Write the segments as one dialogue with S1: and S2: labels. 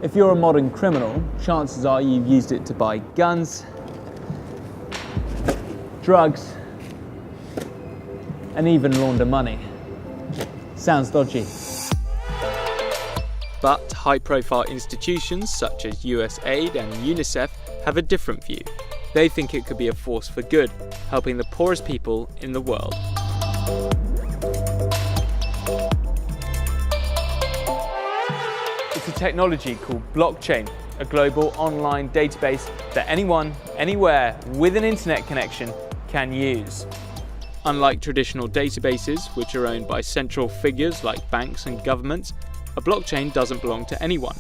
S1: If you're a modern criminal, chances are you've used it to buy guns, drugs, and even launder money. Sounds dodgy.
S2: But high-profile institutions such as USAID and UNICEF have a different view. They think it could be a force for good, helping the poorest people in the world.
S1: It's a technology called blockchain, a global online database that anyone, anywhere with an internet connection can use.
S2: Unlike traditional databases, which are owned by central figures like banks and governments, a blockchain doesn't belong to anyone.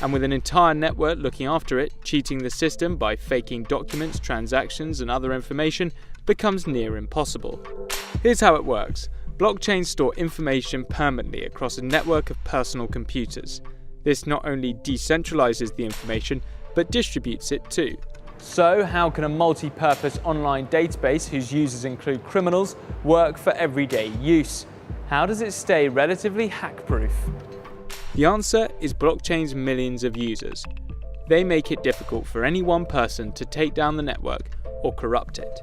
S2: And with an entire network looking after it, cheating the system by faking documents, transactions, and other information becomes near impossible. Here's how it works. Blockchains store information permanently across a network of personal computers. This not only decentralizes the information, but distributes it too.
S1: So how can a multi-purpose online database whose users include criminals work for everyday use? How does it stay relatively hack-proof?
S2: The answer is blockchain's millions of users. They make it difficult for any one person to take down the network or corrupt it.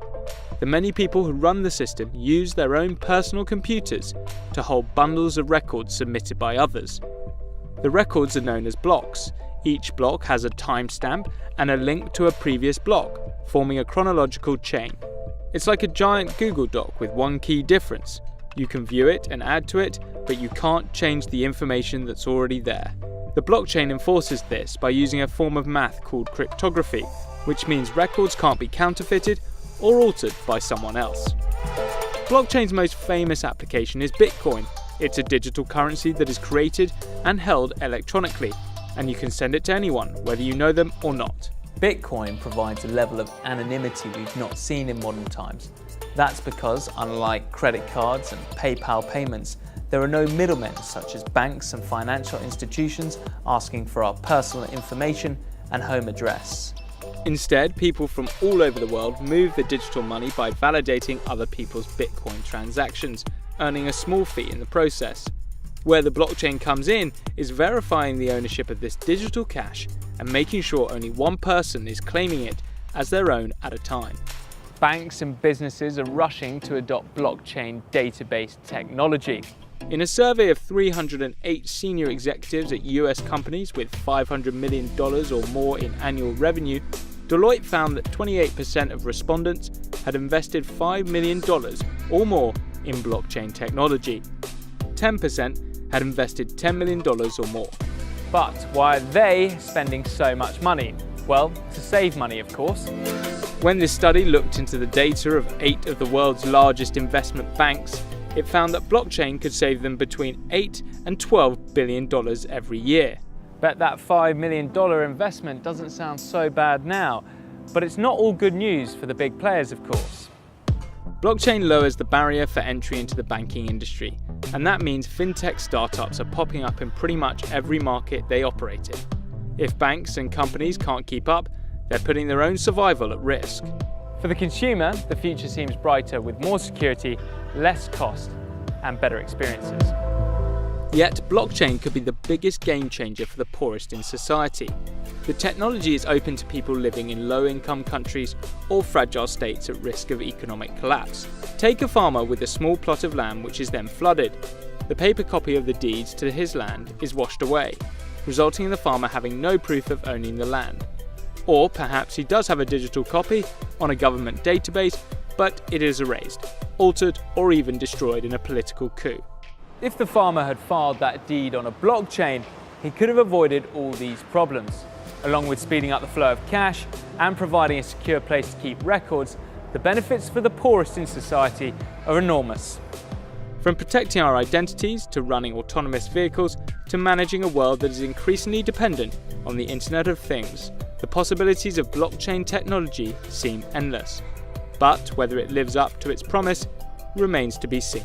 S2: The many people who run the system use their own personal computers to hold bundles of records submitted by others. The records are known as blocks. Each block has a timestamp and a link to a previous block, forming a chronological chain. It's like a giant Google Doc with one key difference. You can view it and add to it, but you can't change the information that's already there. The blockchain enforces this by using a form of math called cryptography, which means records can't be counterfeited or altered by someone else. Blockchain's most famous application is Bitcoin. It's a digital currency that is created and held electronically, and you can send it to anyone, whether you know them or not.
S1: Bitcoin provides a level of anonymity we've not seen in modern times. That's because, unlike credit cards and PayPal payments, there are no middlemen such as banks and financial institutions asking for our personal information and home address.
S2: Instead, people from all over the world move the digital money by validating other people's Bitcoin transactions, earning a small fee in the process. Where the blockchain comes in is verifying the ownership of this digital cash and making sure only one person is claiming it as their own at a time.
S1: Banks and businesses are rushing to adopt blockchain database technology.
S2: In a survey of 308 senior executives at US companies with $500 million or more in annual revenue, Deloitte found that 28% of respondents had invested $5 million or more in blockchain technology. 10% had invested $10 million or more.
S1: But why are they spending so much money? Well, to save money, of course.
S2: When this study looked into the data of 8 of the world's largest investment banks, it found that blockchain could save them between $8 and $12 billion every year.
S1: Bet that $5 million investment doesn't sound so bad now, but it's not all good news for the big players, of course.
S2: Blockchain lowers the barrier for entry into the banking industry, and that means fintech startups are popping up in pretty much every market they operate in. If banks and companies can't keep up, they're putting their own survival at risk.
S1: For the consumer, the future seems brighter with more security, less cost, and better experiences.
S2: Yet, blockchain could be the biggest game changer for the poorest in society. The technology is open to people living in low-income countries or fragile states at risk of economic collapse. Take a farmer with a small plot of land which is then flooded. The paper copy of the deeds to his land is washed away, resulting in the farmer having no proof of owning the land. Or perhaps he does have a digital copy on a government database, but it is erased, altered, or even destroyed in a political coup.
S1: If the farmer had filed that deed on a blockchain, he could have avoided all these problems. Along with speeding up the flow of cash and providing a secure place to keep records, the benefits for the poorest in society are enormous.
S2: From protecting our identities to running autonomous vehicles to managing a world that is increasingly dependent on the Internet of Things, the possibilities of blockchain technology seem endless. But whether it lives up to its promise remains to be seen.